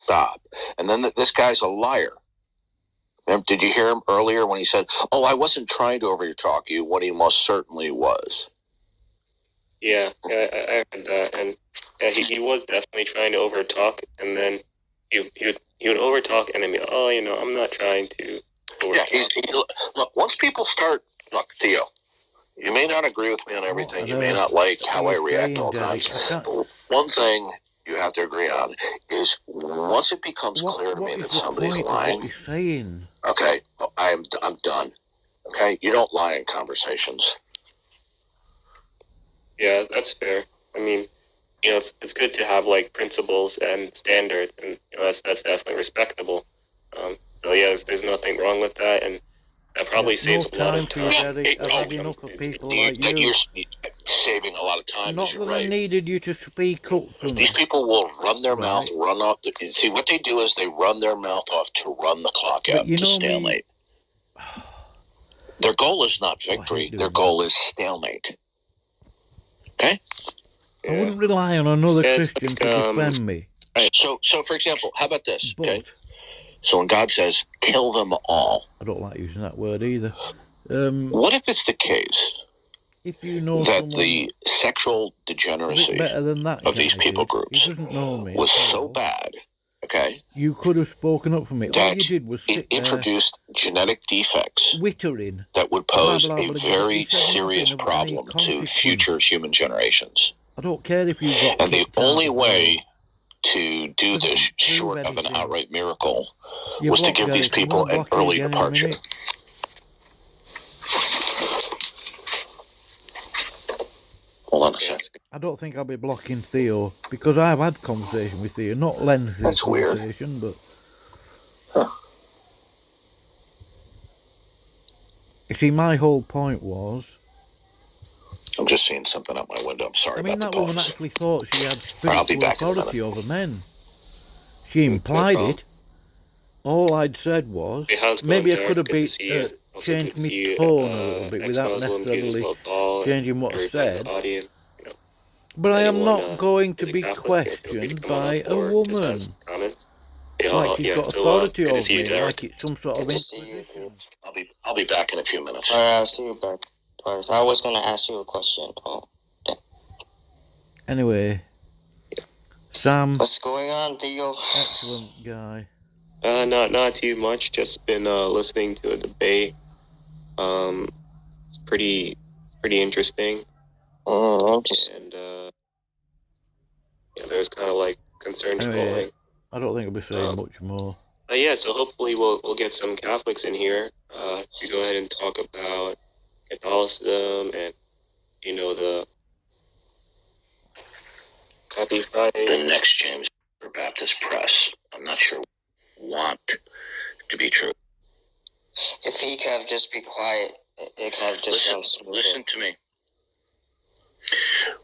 stop. And then this guy's a liar. Did you hear him earlier when he said, "Oh, I wasn't trying to overtalk you," when he most certainly was? Yeah, I heard that, and yeah, he was definitely trying to overtalk, and then he would overtalk, and then be, oh, I'm not trying to overtalk. Yeah, look, once people start, look, Theo, you may not agree with me on everything. You may not like how I react all the time. One thing you have to agree on is once it becomes clear to me that somebody's lying. What you're saying? Okay, I'm done. Okay, you don't lie in conversations. Yeah, that's fair. I mean, it's good to have like principles and standards, and that's definitely respectable. So yeah, there's nothing wrong with that, and that probably saves a lot of time. I've had enough of people like you. You're saving a lot of time. Not that I needed you to speak up for me. These people will run their mouth, run off. See, what they do is they run their mouth off to run the clock out, to stalemate. Their goal is not victory. Their goal is stalemate. Okay? I wouldn't rely on another Christian to defend me. Right, so for example, how about this? Okay. So when God says, "Kill them all," I don't like using that word either. What if it's the case if you know that the sexual degeneracy of these people groups was so bad, okay, you could have spoken up for me. All you did was it introduced genetic defects that would pose a very serious problem to future human generations. I don't care if you got. And the only way to do this, short of an outright miracle, was to give these people an early departure. Hold on a second. I don't think I'll be blocking Theo, because I've had conversation with Theo, not lengthy conversation, but... Huh. You see, my whole point was... I'm just seeing something out my window. I'm sorry about the pause. That woman actually thought she had spiritual authority over men. She implied it. All I'd said was, maybe I could have changed my tone a little bit without necessarily changing what I said. But I am not going to be questioned by a woman. Like she's got authority over me, like it's some sort of inquisition. I'll be back in a few minutes. I'll see you back. I was going to ask you a question. Anyway, Sam. What's going on, Theo? Excellent guy. Not too much. Just been listening to a debate. It's pretty interesting. And there's kind of like concerns going. I don't think I'll be saying much more. Yeah, so hopefully we'll get some Catholics in here to go ahead and talk about Catholicism and the Happy Friday. The next James Baptist Press. I'm not sure want to be true. If he could have just be quiet, it could have just listen to me.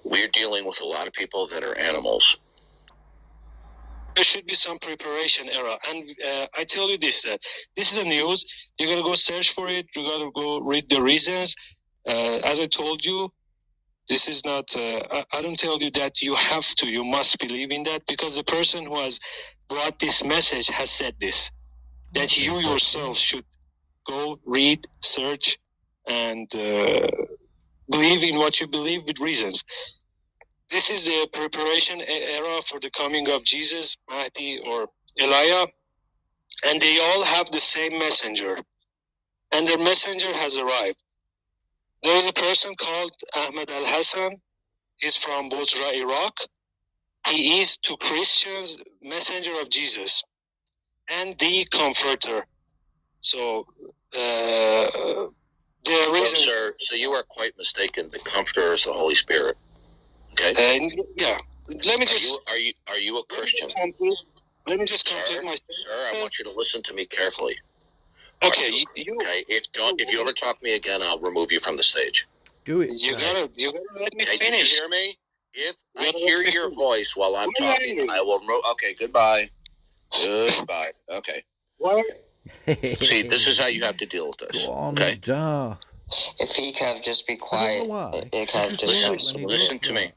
We're dealing with a lot of people that are animals. There should be some preparation era, and I tell you this: this is a news. You gotta go search for it. You gotta go read the reasons. As I told you, this is not. I don't tell you that you have to. You must believe in that, because the person who has brought this message has said this. That you yourself should go read, search, and believe in what you believe with reasons. This is the preparation era for the coming of Jesus, Mahdi, or Elijah, and they all have the same messenger, and their messenger has arrived. There is a person called Ahmed al-Hassan. He's from Bosra, Iraq. He is to Christians messenger of Jesus and the comforter. So the reason... Sir, so you are quite mistaken. The comforter is the Holy Spirit. Okay. Yeah. Let me just. Are you a Christian? Let me just complete my. Sir, I want you to listen to me carefully. Okay. Okay. If you ever talk to me again, I'll remove you from the stage. Do it. You gotta let me finish. Did you hear me? If I hear your voice while I'm talking, I will remove. Okay. Goodbye. Goodbye. Okay. What? See, this is how you have to deal with this. Okay. If he could have just be quiet, it could have just listen to me.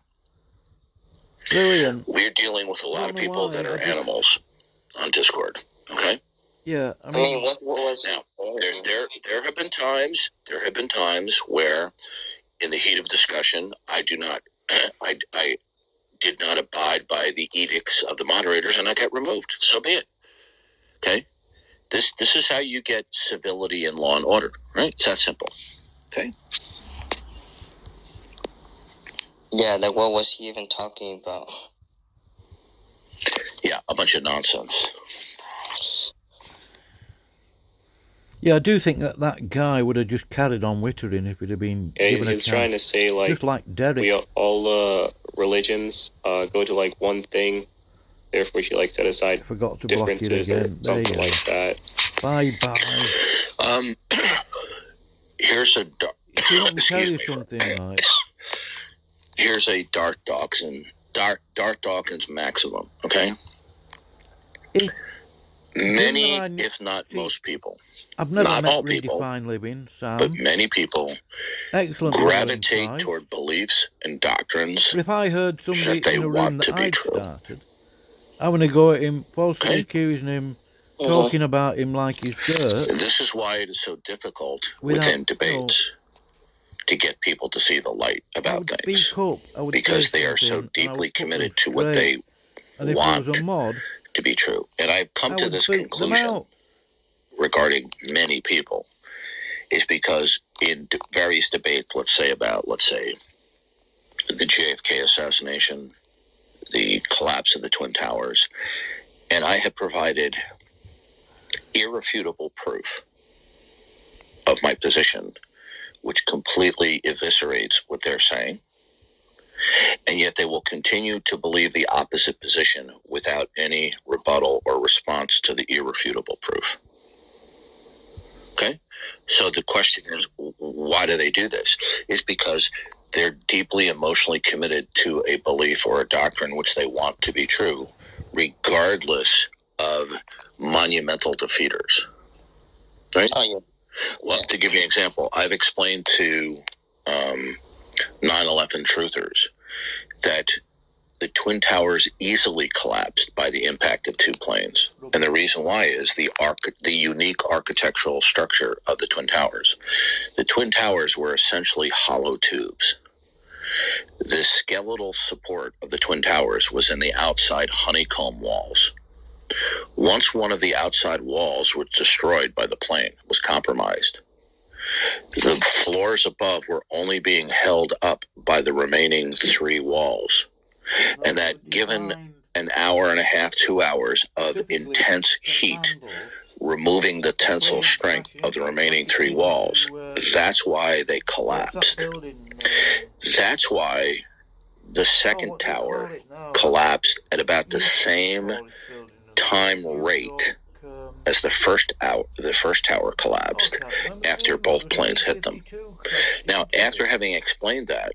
Brilliant. We're dealing with a lot of people that are animals. on Discord. Okay. Yeah, I mean, what was now? There have been times. There have been times where, in the heat of discussion, I did not abide by the edicts of the moderators, and I got removed. So be it. Okay. This is how you get civility and law and order, right? It's that simple. Okay. Yeah, like what was he even talking about? Yeah, a bunch of nonsense. Yeah, I do think that guy would have just carried on wittering if it had been given a chance. He's trying to say, like, just like Derek. We all religions go to like one thing, therefore she like set aside differences or something like that. Bye. Here's a let me tell you something, right? Here's a Darth Dawkins maximum, okay? Many, if not most people, I've never not met all people, living, Sam, but many people gravitate toward beliefs and doctrines but if I heard somebody that they in a room want that to be I'd true. started, I want to go at him, falsely accusing him, talking about him like he's dirt. This is why it is so difficult within debates to get people to see the light about things, because they are so deeply committed to what they want to be true. And I've come to this conclusion regarding many people is because in various debates, let's say the JFK assassination, the collapse of the Twin Towers, and I have provided irrefutable proof of my position, which completely eviscerates what they're saying, and yet they will continue to believe the opposite position without any rebuttal or response to the irrefutable proof. Okay? So the question is, why do they do this? It's because they're deeply emotionally committed to a belief or a doctrine which they want to be true, regardless of monumental defeaters. Right? Oh, yeah. Well, to give you an example, I've explained to 9/11 truthers that the Twin Towers easily collapsed by the impact of two planes. And the reason why is the unique architectural structure of the Twin Towers. The Twin Towers were essentially hollow tubes. The skeletal support of the Twin Towers was in the outside honeycomb walls. Once one of the outside walls was destroyed by the plane, was compromised, the floors above were only being held up by the remaining three walls. And that given an hour and a half, 2 hours of intense heat, removing the tensile strength of the remaining three walls, that's why they collapsed. That's why the second tower collapsed at about the same time rate as the first tower collapsed after both planes hit them. Now, after having explained that,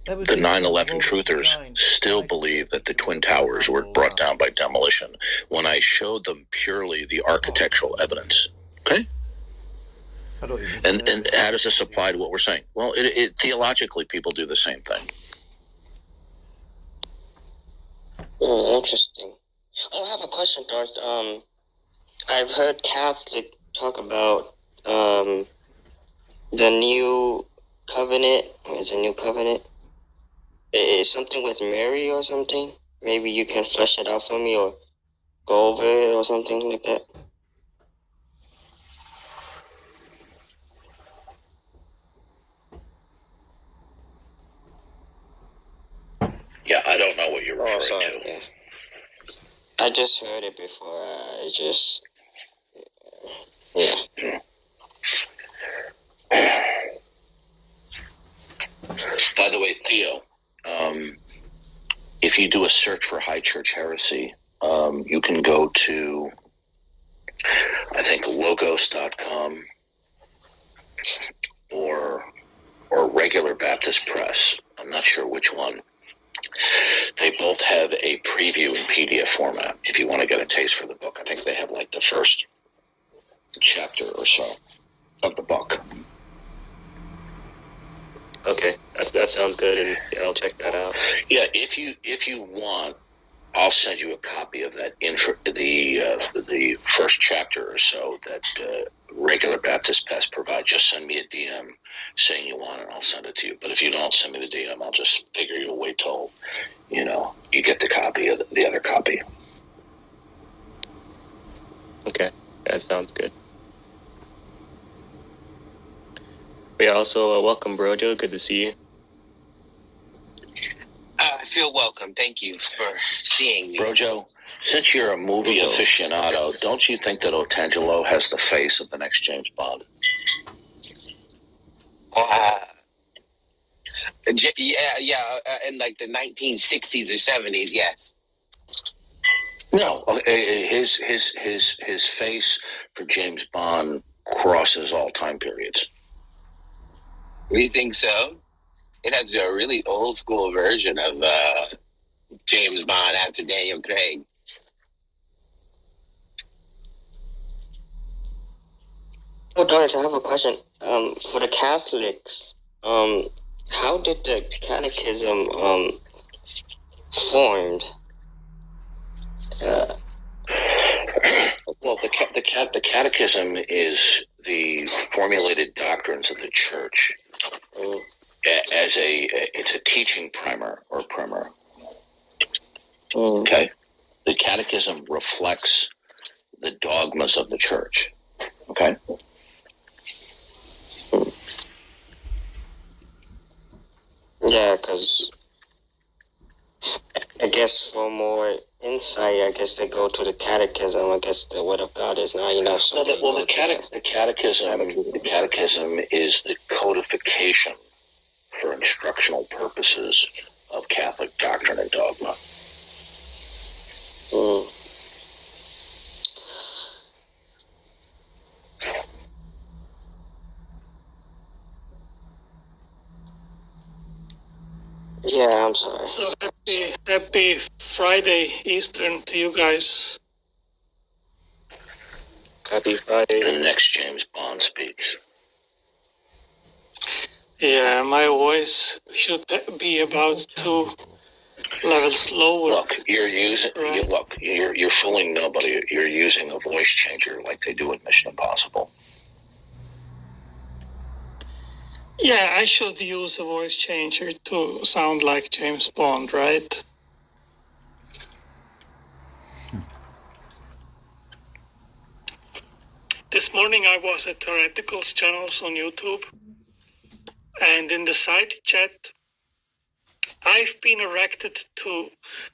the 9/11 truthers still believe that the Twin Towers were brought down by demolition when I showed them purely the architectural evidence. Okay? And how does this apply to what we're saying? Well, theologically, people do the same thing. Interesting. I have a question, Darth. I've heard Catholic talk about the new covenant. Is a new covenant? Is something with Mary or something? Maybe you can flesh it out for me or go over it or something like that. Yeah, I don't know what you're referring to. Yeah. I just heard it before. Yeah. By the way, Theo, if you do a search for High Church Heresy, you can go to, I think, logos.com or Regular Baptist Press. I'm not sure which one. They both have a preview in PDF format if you want to get a taste for the book. I think they have like the first chapter or so of the book. Okay, that sounds good, and I'll check that out. Yeah, if you want, I'll send you a copy of that the first chapter or so that Regular Baptist Pest provide. Just send me a DM saying you want it, and I'll send it to you. But if you don't send me the DM, I'll just figure you'll wait till you get the copy of the other copy. Okay, that sounds good. We also welcome Brojo. Good to see you. I feel welcome. Thank you for seeing me. Brojo, since you're a movie aficionado, don't you think that Otangelo has the face of the next James Bond? In like the 1960s or 70s, yes. No, his face for James Bond crosses all time periods. You think so? It has a really old school version of James Bond after Daniel Craig. Oh, Doris, I have a question. For the Catholics, how did the catechism formed? Well, the catechism is the formulated doctrines of the church. It's a teaching primer or primer. Okay, the catechism reflects the dogmas of the church. Okay. Yeah, because I guess for more insight, I guess they go to the catechism. I guess the Word of God is not enough. So the catechism is the codification for instructional purposes of Catholic doctrine and dogma. Yeah, I'm sorry. So happy Friday Eastern to you guys. Happy Friday. The next James Bond speaks. Yeah, my voice should be about 2 levels lower. Look, you're fooling nobody. You're using a voice changer like they do in Mission Impossible. Yeah, I should use a voice changer to sound like James Bond, right? This morning I was at Hereticals channels on YouTube, and in the side chat, I've been erected to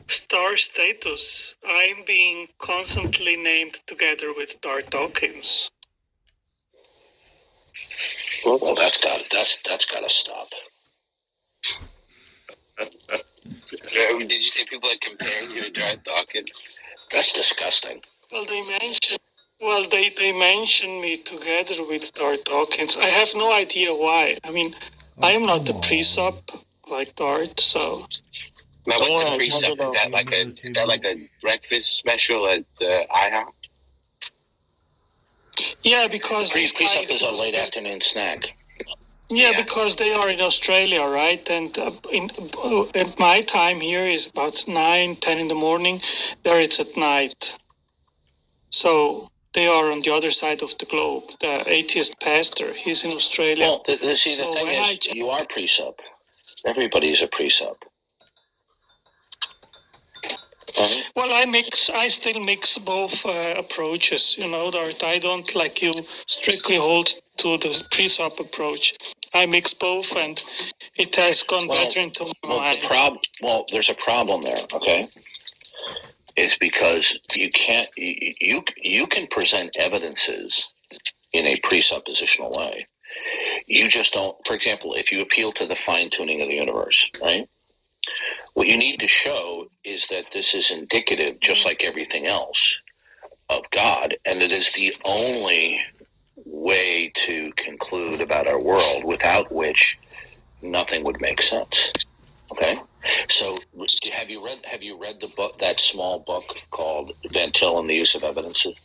star status. I'm being constantly named together with Darth Dawkins. Well, that's got to stop. Did you say people are comparing you to Darth Dawkins? That's disgusting. Well, they mentioned me together with Darth Dawkins. I have no idea why. I mean, I am not a pre-sub like Darth, so. Now, what's a pre-sub? Is that like a breakfast special at IHOP? Yeah, because pre-sub is a late afternoon snack. Yeah, because they are in Australia, right? And at my time here is about 9, 10 in the morning. There it's at night. So they are on the other side of the globe. The atheist pastor, he's in Australia. Well, the thing is, you are pre-sub. Everybody is a pre-sub. Well, I still mix both approaches, Dart. I don't, like you, strictly hold to the pre-sub approach. I mix both, and it has gone better into my mind. There's a problem there, okay? It's because you can present evidences in a presuppositional way. You just don't, for example, if you appeal to the fine-tuning of the universe, right? What you need to show is that this is indicative, just like everything else, of God, and it is the only way to conclude about our world, without which nothing would make sense. Okay, so have you read the book, that small book called Van Til and the Use of Evidences?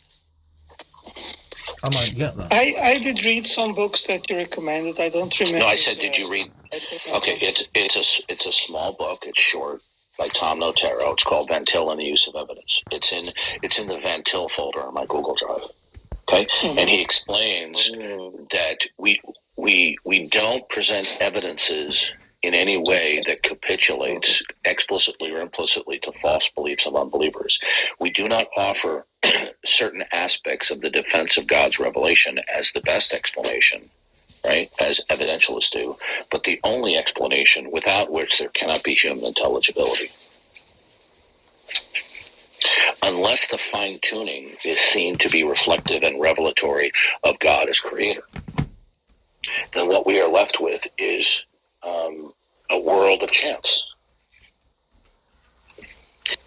I might get that. I did read some books that you recommended. I don't remember. No, I said, did you read? Okay, it's a small book. It's short. by Tom Notaro. It's called Van Til and the Use of Evidence. It's in the Van Til folder on my Google Drive. Okay, and he explains that we don't present evidences in any way that capitulates explicitly or implicitly to false beliefs of unbelievers. We do not offer certain aspects of the defense of God's revelation as the best explanation, right, as evidentialists do, but the only explanation without which there cannot be human intelligibility. Unless the fine-tuning is seen to be reflective and revelatory of God as creator, then what we are left with is a world of chance.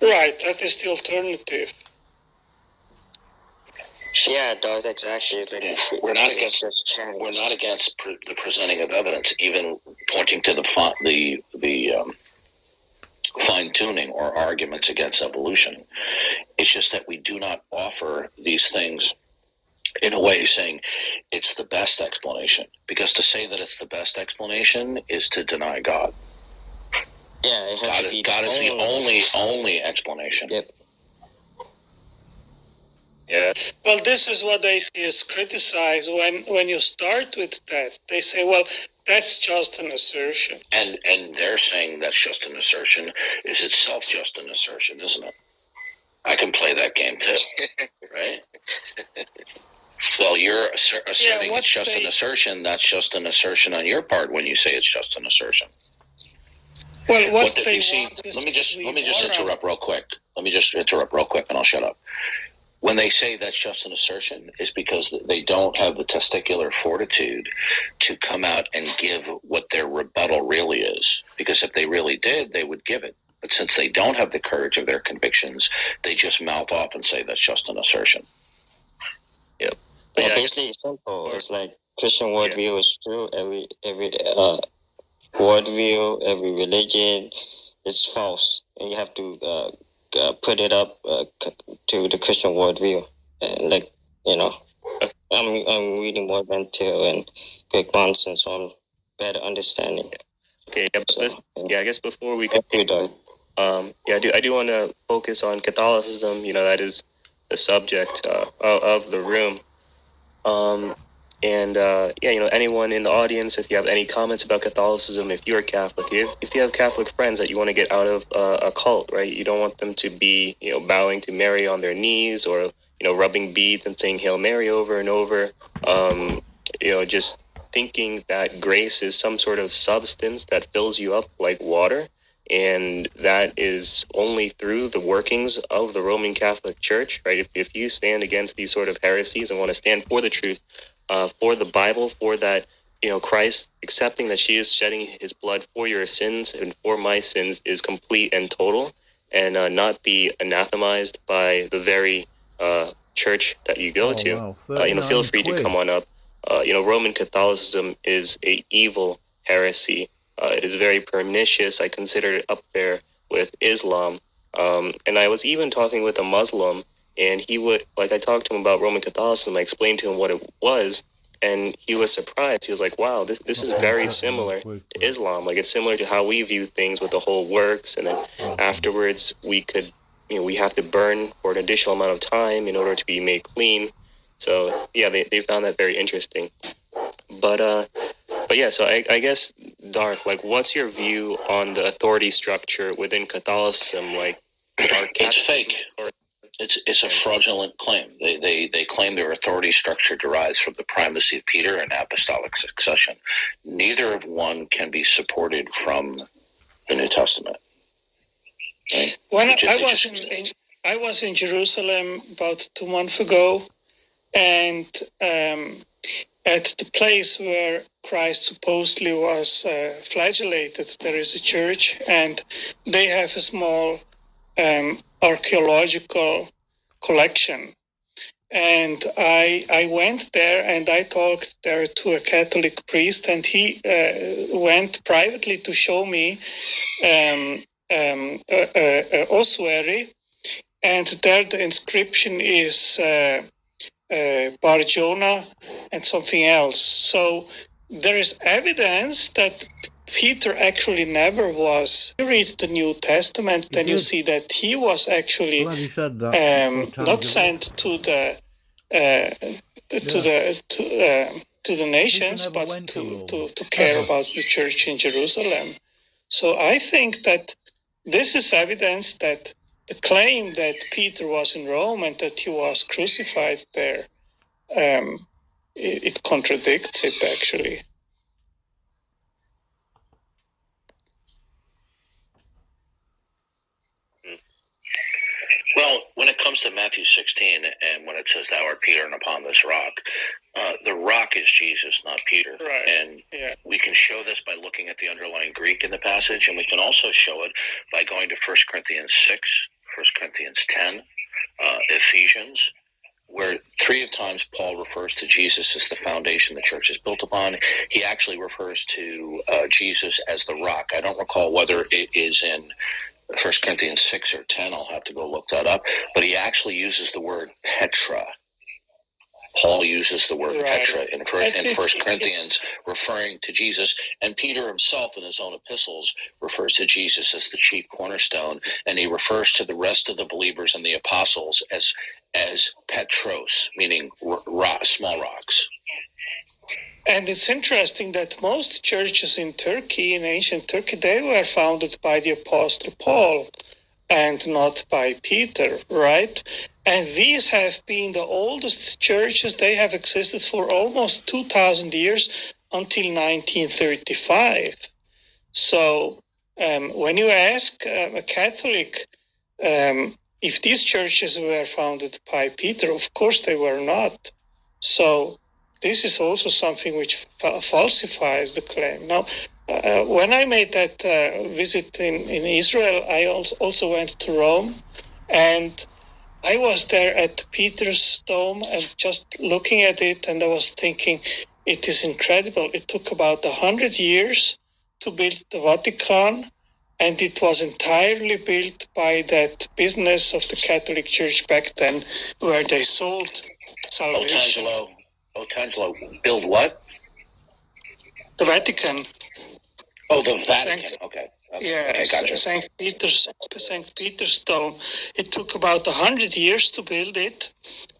Right, that is the alternative. Yeah, Darth, exactly. Like, we're not against the presenting of evidence, even pointing to the fine-tuning or arguments against evolution. It's just that we do not offer these things in a way saying it's the best explanation, because to say that it's the best explanation is to deny God. Yeah, it has to be God is the only explanation. Yep. Yeah. Well, this is what atheists criticize when you start with that. They say, well, that's just an assertion. And they're saying that's just an assertion is itself just an assertion, isn't it? I can play that game too, right? Well, you're asserting it's just an assertion. That's just an assertion on your part when you say it's just an assertion. Well, let me just interrupt real quick. Let me just interrupt real quick, and I'll shut up. When they say that's just an assertion, is because they don't have the testicular fortitude to come out and give what their rebuttal really is. Because if they really did, they would give it. But since they don't have the courage of their convictions, they just mouth off and say that's just an assertion. Yep. Yeah, basically it's simple. It's like Christian worldview is true. Every worldview, every religion, it's false, and you have to put it up to the Christian worldview. Like, you know, I'm reading more Van Til and Greg Monson, so I'm better understanding. Okay, yeah, but I guess before we continue, I do want to focus on Catholicism. You know, that is the subject of the room. Anyone in the audience, if you have any comments about Catholicism, if you're Catholic, if you have Catholic friends that you want to get out of a cult, right? You don't want them to be, bowing to Mary on their knees or, rubbing beads and saying Hail Mary over and over. Just thinking that grace is some sort of substance that fills you up like water. And that is only through the workings of the Roman Catholic Church, right? If you stand against these sort of heresies and want to stand for the truth, for the Bible, for that, Christ accepting that she is shedding his blood for your sins and for my sins is complete and total, and not be anathemized by the very church that you go to. Feel free to come on up. Roman Catholicism is a evil heresy. It is very pernicious. I consider it up there with Islam. And I was even talking with a Muslim, and I talked to him about Roman Catholicism. I explained to him what it was, and he was surprised. He was like, wow, this is very similar to Islam. Like, it's similar to how we view things with the whole works, and then afterwards we could, we have to burn for an additional amount of time in order to be made clean. So, yeah, they found that very interesting. But yeah, so I guess, Darth, like, what's your view on the authority structure within Catholicism? Like, it's fake. It's a fraudulent claim. They claim their authority structure derives from the primacy of Peter and apostolic succession. Neither of one can be supported from the New Testament. Right? I was in Jerusalem about 2 months ago, and at the place where Christ supposedly was flagellated, there is a church, and they have a small archaeological collection. And I went there, and I talked there to a Catholic priest, and he went privately to show me ossuary, and there the inscription is Bar Jonah and something else. So there is evidence that Peter actually never was. You read the New Testament, then you see that he was actually not sent to the to the nations, but to care about the church in Jerusalem. So I think that this is evidence that the claim that Peter was in Rome and that he was crucified there, it contradicts it actually. Well, when it comes to Matthew 16 and when it says thou art Peter and upon this rock, the rock is Jesus, not Peter. Right. And we can show this by looking at the underlying Greek in the passage, and we can also show it by going to 1 Corinthians 6, 1 Corinthians 10, Ephesians, where 3 times Paul refers to Jesus as the foundation the church is built upon. He actually refers to Jesus as the rock. I don't recall whether it is in 1 Corinthians 6 or 10, I'll have to go look that up. But he actually uses the word Petra. Paul uses the word Petra in 1 Corinthians, referring to Jesus. And Peter himself in his own epistles refers to Jesus as the chief cornerstone. And he refers to the rest of the believers and the apostles as Petros, meaning small rocks. And it's interesting that most churches in Turkey, in ancient Turkey, they were founded by the Apostle Paul and not by Peter, right? And these have been the oldest churches. They have existed for almost 2,000 years until 1935. So when you ask a Catholic if these churches were founded by Peter, of course they were not. So this is also something which falsifies the claim. Now, when I made that visit in Israel, I also went to Rome, and I was there at Peter's Dome and just looking at it, and I was thinking, it is incredible. It took about 100 years to build the Vatican, and it was entirely built by that business of the Catholic Church back then, where they sold salvation. Otangelo, build what? The Vatican. Oh, the Vatican. Okay. Yes, gotcha. St. Peter's Dome. It took about 100 years to build it,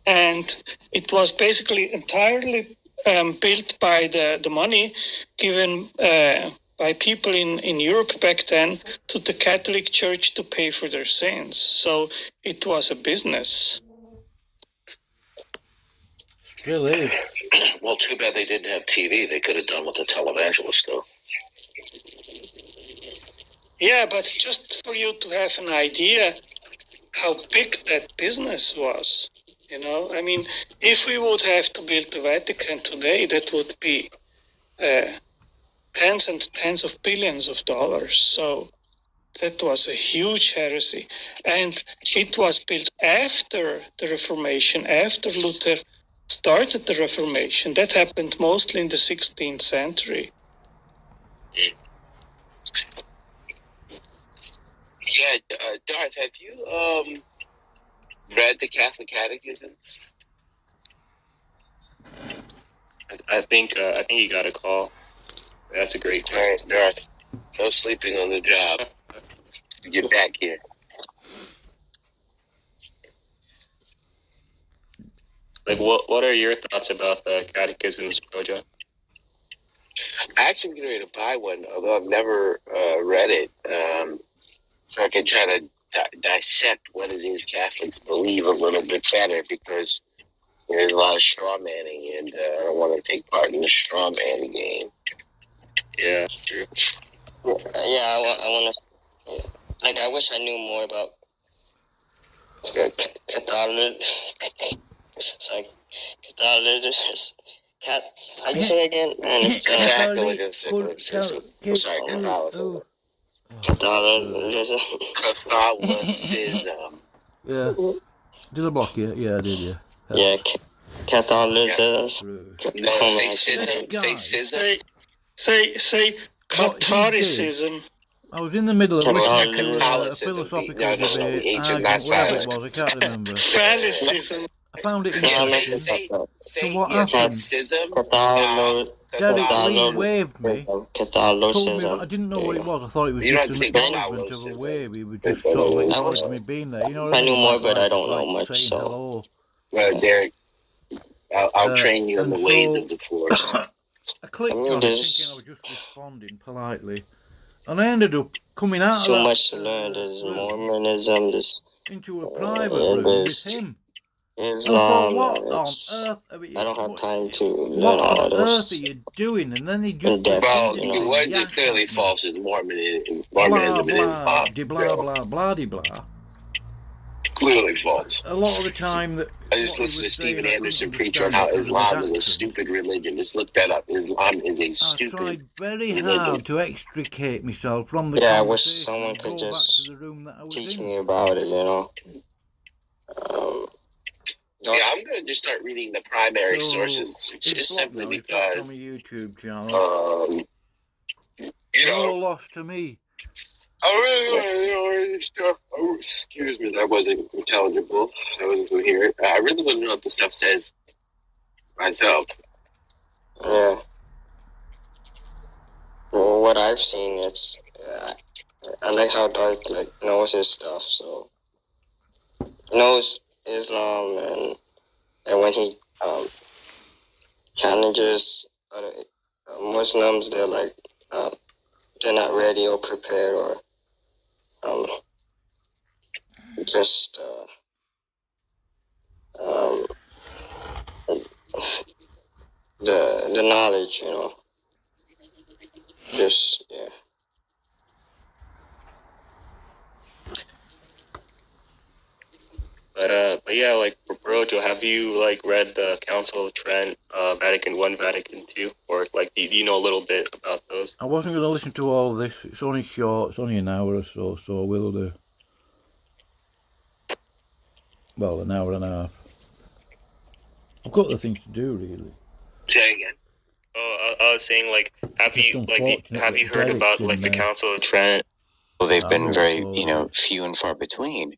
and it was basically entirely built by the money given by people in Europe back then to the Catholic Church to pay for their sins. So it was a business. Still is. Well, too bad they didn't have TV. They could have done with the televangelist, though. Yeah, but just for you to have an idea how big that business was, you know, I mean, if we would have to build the Vatican today, that would be tens and tens of billions of dollars. So that was a huge heresy. And it was built after the Reformation, after Luther started the Reformation. That happened mostly in the 16th century. Yeah, Darth, have you read the Catholic Catechism? I think you got a call. That's a great question. All right, Darth, no sleeping on the job. Get back here. Like, what are your thoughts about the Catechisms project? I actually getting ready to buy one, although I've never read it. So I can try to dissect what it is Catholics believe a little bit better, because there's a lot of straw manning, and I don't want to take part in the straw manning game. Yeah, that's true. I want to. Like, I wish I knew more about Catholicism. Sorry, Catholicism. How do you say it again? Catholicism. Sorry, Catholicism. Catholicism. Yeah. Did I block you? Yeah, I did, yeah. Yeah, Catholicism. No, say schism. Say Catholicism. I was in the middle of a Catholicism. philosophical No, debate, ancient, argument, not whatever it silent. was, I can't remember. Catholicism. I found it Yeah, interesting. say So what yes, happened? Catholicism. Derek waved me. Told me, I didn't know what it was. I thought it was You don't just an have to say acknowledgement of a Catholicism. wave. He was just sort of acknowledging me being there. You know what I I mean? knew more, but I don't know like much. saying So hello. Well, Derek, I'll train you in and the ways of the Force. I clicked on it thinking I was just responding politely. And I ended up coming out too of that much to learn. There's room Mormonism, there's into a private room with there's him. Islam, what and on it's, earth I don't have time to learn what all on of earth are those. you doing? And then he just Depth, Well, you the know. ones that clearly false is Mormonism blah and blah Islam. blah blah blah blah. Clearly false. A lot of the time that I just listened to Stephen Anderson preach on how Islam is a stupid religion. Just look that up. Islam is a stupid religion. I tried very hard to extricate myself from the Yeah, I conversation. wish someone could just teach me about it, you know. Yeah, I'm going to just start reading the primary sources, just simply because. It's on my YouTube channel. You know, lost to me. I really want to know this stuff. Oh, excuse me, that wasn't intelligible. I wasn't coherent. I really want to know what the stuff says myself. Yeah. Well, what I've seen, it's I like how Darth knows his stuff. So knows Islam, and when he challenges other Muslims, they're like they're not ready or prepared or just the knowledge, you know. Just yeah. But yeah, like Brojo, have you like read the Council of Trent, Vatican I, Vatican II, or like do you know a little bit about those? I wasn't going to listen to all this. It's only short. It's only an hour or so. So we'll do. Well, an hour and a half. I've got other things to do, really. Say again. Oh, I was saying, like, have you heard about like the Council of Trent? Well, they've been very, few and far between.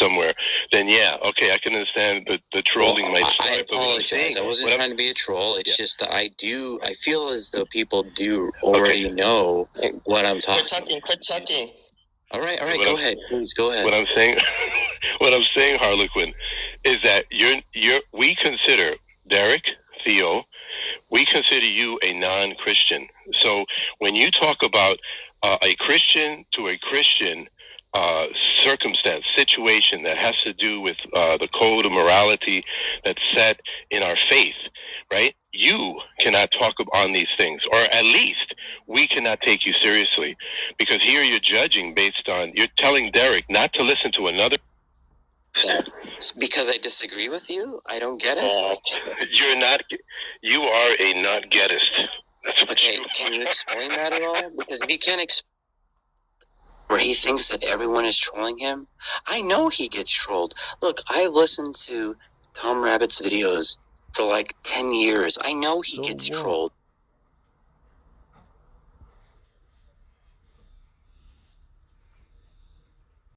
Somewhere, then yeah, okay, I can understand the trolling might start. I apologize. I wasn't trying to be a troll. It's just that I feel as though people do already know what I'm talking about. Quit talking. All right, go ahead. Please go ahead. What I'm saying, Harlequin, is that we consider Derek, Theo, we consider you a non-Christian. So when you talk about a Christian to a Christian circumstance, situation that has to do with the code of morality that's set in our faith, right? You cannot talk on these things, or at least we cannot take you seriously, because here you're judging based on, you're telling Derek not to listen to another. Because I disagree with you? I don't get it? You are a not-gettist. Okay, can you explain that at all? Because if you can't explain where he thinks that everyone is trolling him, I know he gets trolled. Look, I've listened to Tom Rabbit's videos for like 10 years. I know he gets trolled.